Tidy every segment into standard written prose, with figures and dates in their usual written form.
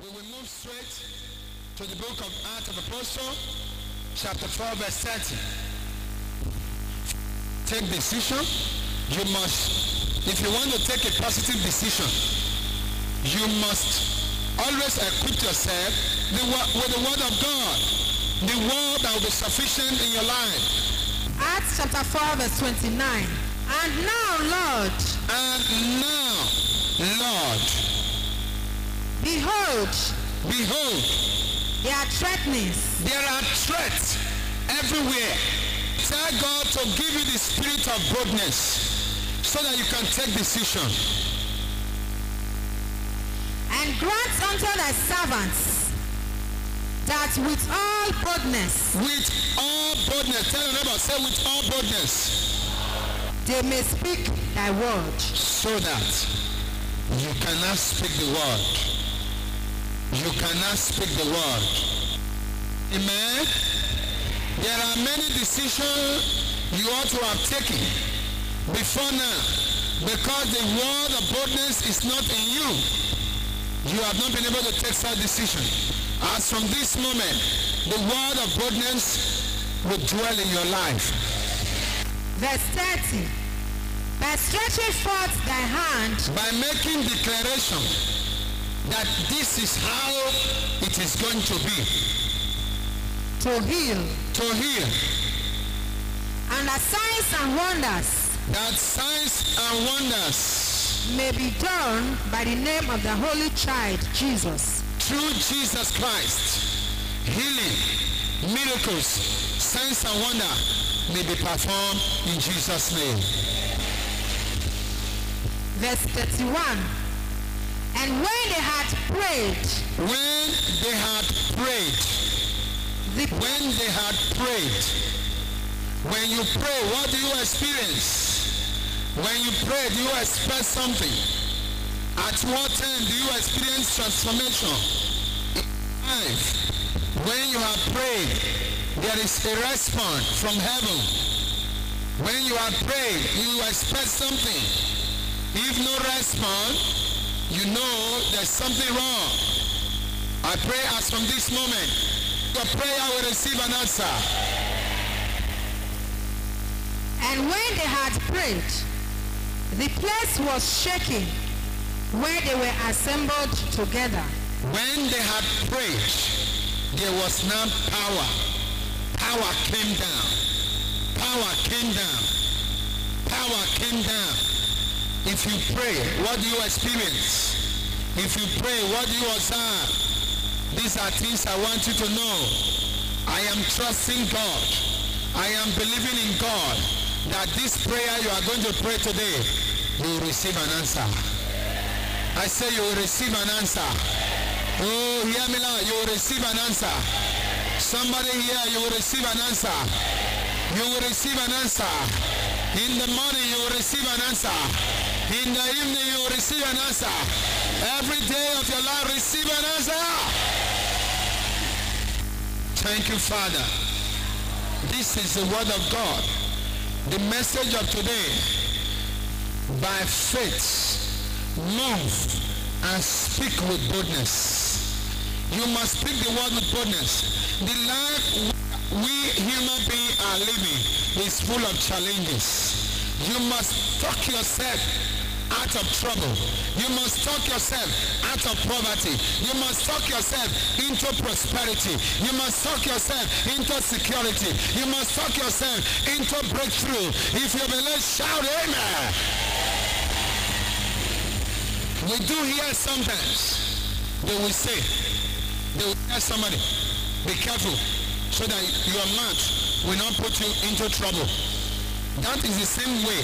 We will move straight to the book of Acts of the Apostles, chapter 4, verse 30. Take decision. You must, if you want to take a positive decision, you must always equip yourself with the word of God. The word that will be sufficient in your life. Acts chapter 4, verse 29. And now, Lord. And now, Lord. Behold. Behold. There are threatenings. There are threats everywhere. Tell God to give you the spirit of boldness so that you can take decision. And grant unto thy servants that with all boldness. With all boldness. Tell your neighbor, say with all boldness. They may speak thy word. So that you cannot speak the word. You cannot speak the word. Amen. There are many decisions you ought to have taken before now, because the word of boldness is not in you. You have not been able to take such decision. As from this moment, the word of boldness will dwell in your life. Verse 30. By stretching forth thy hand. By making declaration that this is how it is going to be. To heal. To heal. And that signs and wonders. That signs and wonders may be done by the name of the Holy Child, Jesus. Through Jesus Christ, healing, miracles, signs and wonder may be performed in Jesus' name. Verse 31. And when they had prayed. When they had prayed. When they had prayed. When you pray, what do you experience? When you pray, do you expect something? At what time do you experience transformation in life? When you have prayed, there is a response from heaven. When you have prayed, you expect something. If no response, you know there's something wrong. I pray as from this moment, your prayer will receive an answer. And when they had prayed, the place was shaking where they were assembled together. When they had prayed, there was now power. Power came down. Power came down. Power came down. If you pray, what do you experience? If you pray, what do you observe? These are things I want you to know. I am trusting God. I am believing in God that this prayer you are going to pray today, you will receive an answer. I say you will receive an answer. Oh, hear me loud. You will receive an answer. Somebody here, you will receive an answer. You will receive an answer. In the morning, you will receive an answer. In the evening, you will receive an answer. Every day of your life, receive an answer. Thank you, Father. This is the word of God. The message of today. By faith, move and speak with boldness. You must speak the word with boldness. The life we human beings are living is full of challenges. You must talk yourself out of trouble. You must talk yourself out of poverty. You must talk yourself into prosperity. You must talk yourself into security. You must talk yourself into breakthrough. If you believe, shout amen. We do hear sometimes, they will say, they will tell somebody, be careful so that your mouth will not put you into trouble. That is the same way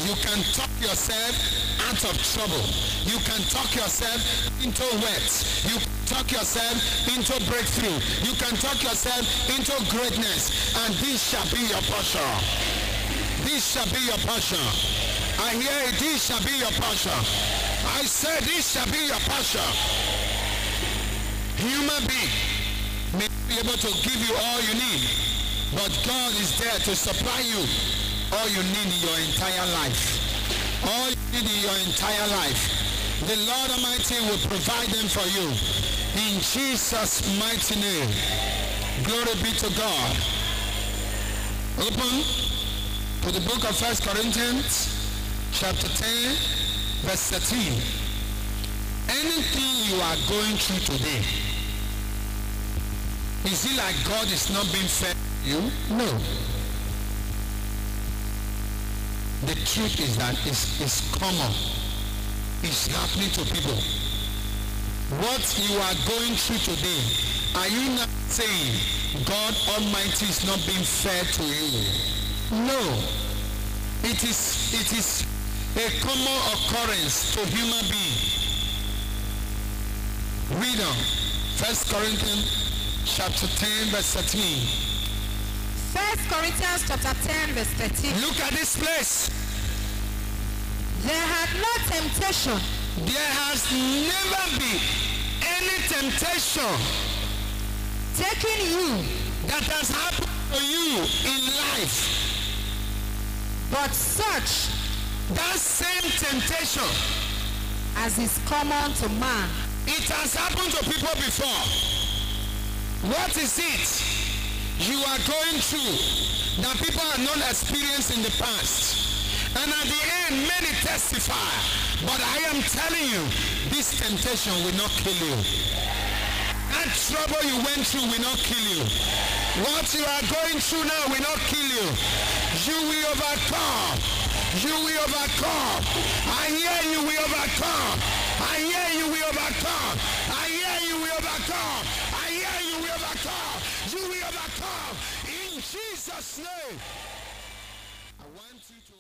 you can talk yourself out of trouble. You can talk yourself into wealth. You can talk yourself into breakthrough. You can talk yourself into greatness. And this shall be your portion. This shall be your portion. I hear it, this shall be your portion. I said this shall be your portion. Human being may be able to give you all you need, but God is there to supply you all you need in your entire life. All you need in your entire life. The Lord Almighty will provide them for you. In Jesus' mighty name. Glory be to God. Open to the book of 1 Corinthians chapter 10 verse 13. Anything you are going through today, is it like God is not being fair to you? No. The truth is that it's common. It's happening to people. What you are going through today, are you not saying God Almighty is not being fair to you? No. It is a common occurrence to human beings. Read on. 1 Corinthians chapter 10 verse 13. 1 Corinthians chapter 10 verse 13. Look at this place. There had no temptation. There has never been any temptation Taking you, that has happened to you in life. but such That same temptation, as is common to man. it has happened to people before. What is it you are going through that people have not experienced in the past? And at the end, many testify. But I am telling you, this temptation will not kill you. That trouble you went through will not kill you. What you are going through now will not kill you. You will overcome. You will overcome. I hear you will overcome. I hear you will overcome. I hear you will overcome. I hear you will overcome. You will overcome. In Jesus' name. I want you to